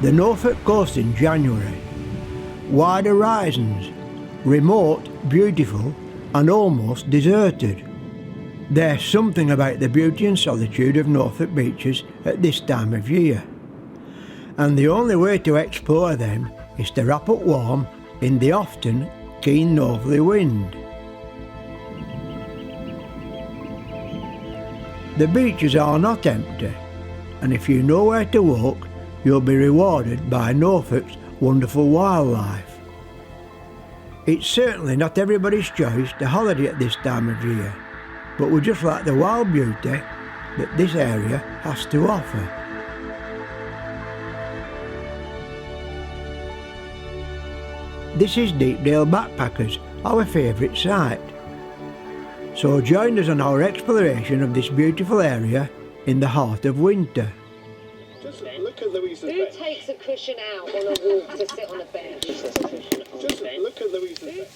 The Norfolk Coast in January. Wide horizons, remote, beautiful and almost deserted. There's something about the beauty and solitude of Norfolk beaches at this time of year. And the only way to explore them is to wrap up warm in the often keen northerly wind. The beaches are not empty, and if you know where to walk, you'll be rewarded by Norfolk's wonderful wildlife. It's certainly not everybody's choice to holiday at this time of year, but we just like the wild beauty that this area has to offer. This is Deepdale Backpackers, our favourite site. So join us on our exploration of this beautiful area in the heart of winter. Just look at Louisa's Who bed. takes a cushion out on a walk to sit on a bench? Just look at Louisa's bed.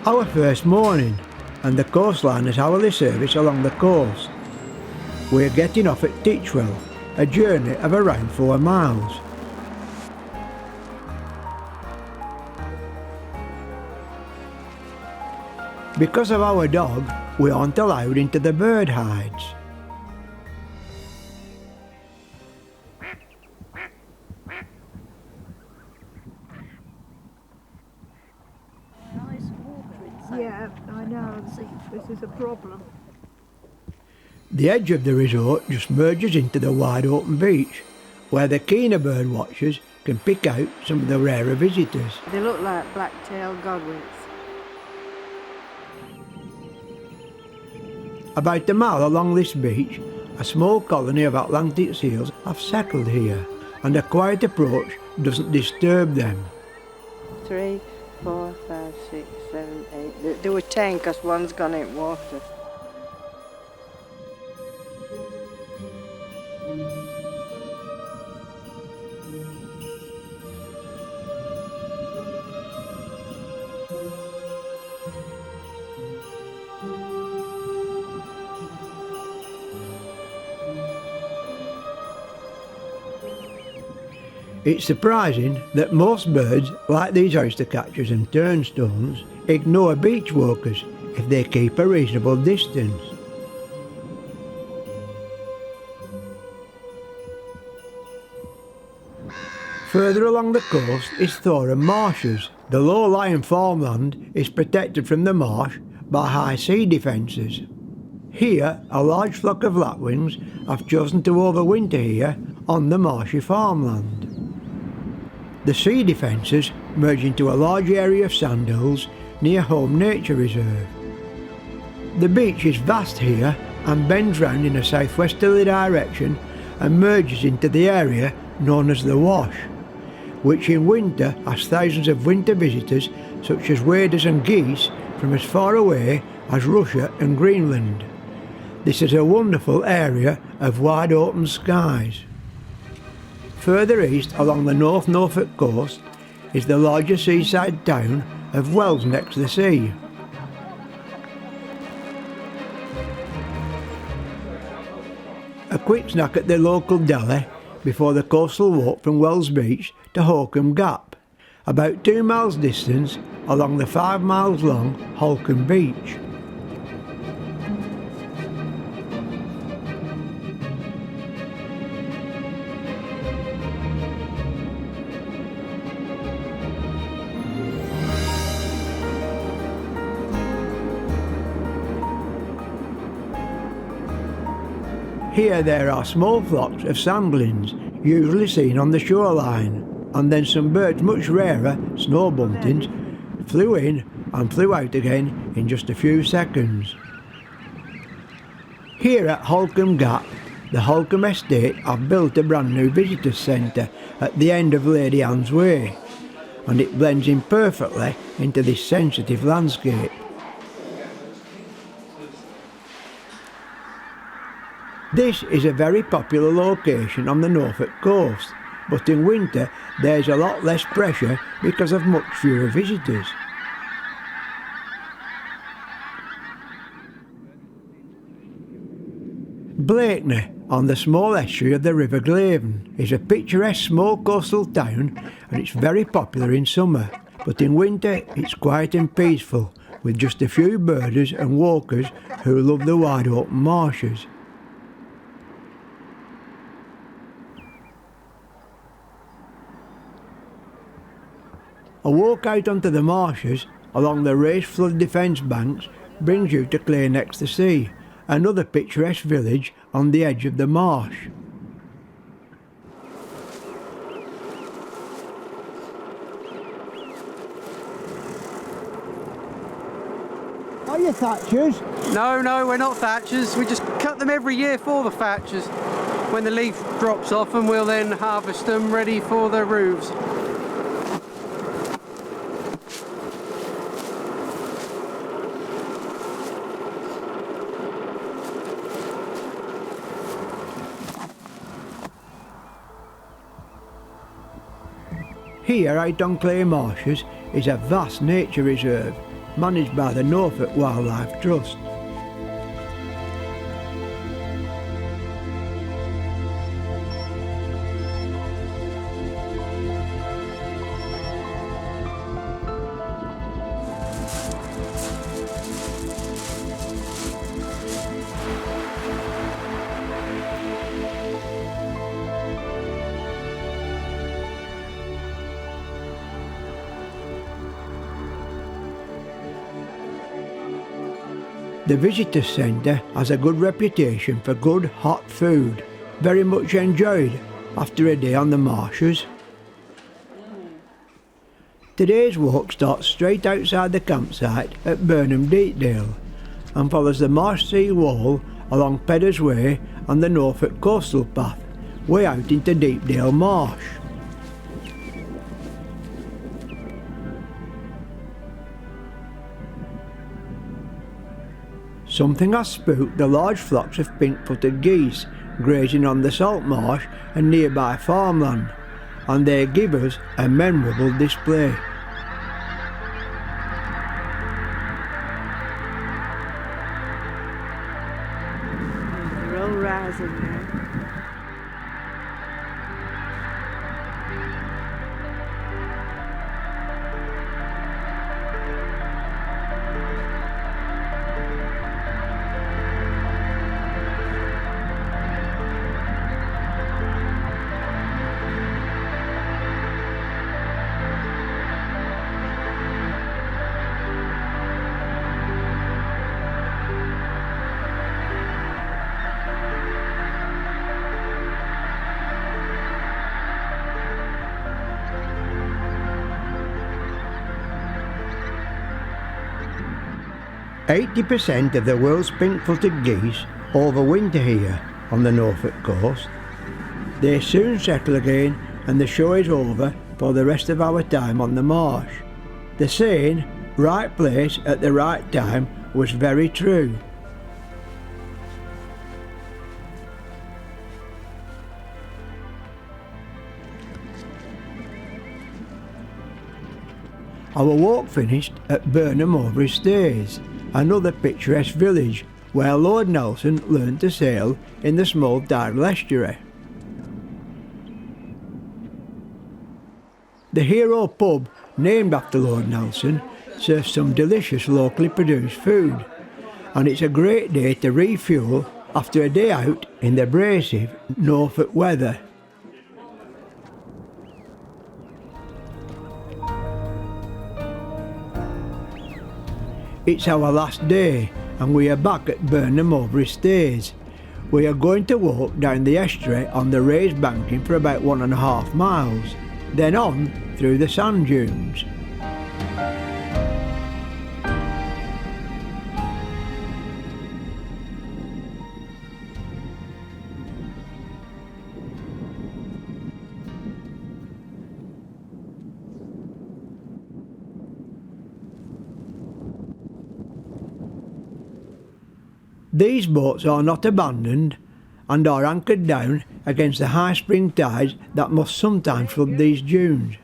Our first morning, and the coastline has hourly service along the coast. We're getting off at Titchwell, a journey of around 4 miles. Because of our dog, we aren't allowed into the bird hides. Yeah, I know. This is a problem. The edge of the resort just merges into the wide open beach, where the keener bird watchers can pick out some of the rarer visitors. They look like black-tailed godwits. About a mile along this beach, a small colony of Atlantic seals have settled here, and a quiet approach doesn't disturb them. 3, 4, 5, 6, 7, 8. There were 10 because one's gone in water. It's surprising that most birds, like these oyster catchers and turnstones, ignore beach walkers if they keep a reasonable distance. Further along the coast is Thorham Marshes. The low-lying farmland is protected from the marsh by high sea defences. Here, a large flock of lapwings have chosen to overwinter here on the marshy farmland. The sea defences merge into a large area of sandhills near Home Nature Reserve. The beach is vast here and bends round in a southwesterly direction and merges into the area known as the Wash, which in winter has thousands of winter visitors such as waders and geese from as far away as Russia and Greenland. This is a wonderful area of wide open skies. Further east along the North Norfolk coast is the larger seaside town of Wells next to the sea. A quick snack at the local deli before the coastal walk from Wells Beach to Holcombe Gap, about 2 miles distance along the 5 miles long Holcombe Beach. Here there are small flocks of sandlins, usually seen on the shoreline, and then some birds much rarer, snow buntings, flew in and flew out again in just a few seconds. Here at Holcombe Gap, the Holcombe Estate have built a brand new visitors centre at the end of Lady Anne's Way, and it blends in perfectly into this sensitive landscape. This is a very popular location on the Norfolk coast, but in winter there's a lot less pressure because of much fewer visitors. Blakeney, on the small estuary of the River Glaven, is a picturesque small coastal town, and it's very popular in summer, but in winter it's quiet and peaceful, with just a few birders and walkers who love the wide open marshes. A walk out onto the marshes along the raised flood defence banks brings you to Clay next the sea, another picturesque village on the edge of the marsh. Are you thatchers? No, we're not thatchers. We just cut them every year for the thatchers when the leaf drops off, and we'll then harvest them ready for the roofs. Here out on Clay Marshes is a vast nature reserve managed by the Norfolk Wildlife Trust. The visitor centre has a good reputation for good hot food, very much enjoyed after a day on the marshes. Today's walk starts straight outside the campsite at Burnham Deepdale and follows the marsh sea wall along Pedder's Way and the Norfolk Coastal Path, way out into Deepdale Marsh. Something has spooked the large flocks of pink-footed geese grazing on the salt marsh and nearby farmland, and they give us a memorable display. They're all rising now. %80 of the world's pink-footed geese overwinter here on the Norfolk coast. They soon settle again and the show is over for the rest of our time on the marsh. The saying, right place at the right time, was very true. Our walk finished at Burnham over Stays, another picturesque village where Lord Nelson learned to sail in the small tidal estuary. The Hero pub, named after Lord Nelson, serves some delicious locally produced food, and it's a great day to refuel after a day out in the abrasive Norfolk weather. It's our last day and we are back at Burnham over Stays. We are going to walk down the estuary on the raised banking for about 1.5 miles, then on through the sand dunes. These boats are not abandoned and are anchored down against the high spring tides that must sometimes flood these dunes.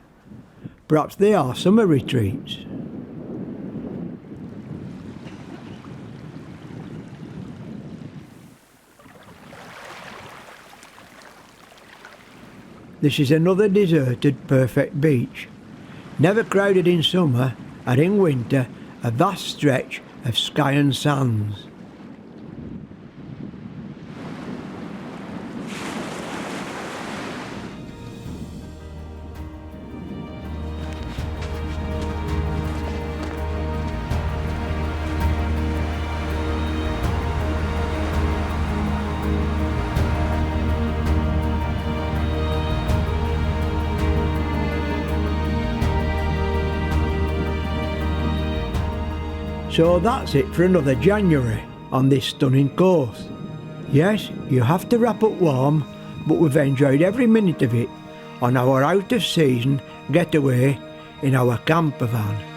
Perhaps they are summer retreats. This is another deserted perfect beach. Never crowded in summer, and in winter a vast stretch of sky and sands. So that's it for another January on this stunning coast. Yes, you have to wrap up warm, but we've enjoyed every minute of it on our out of season getaway in our camper van.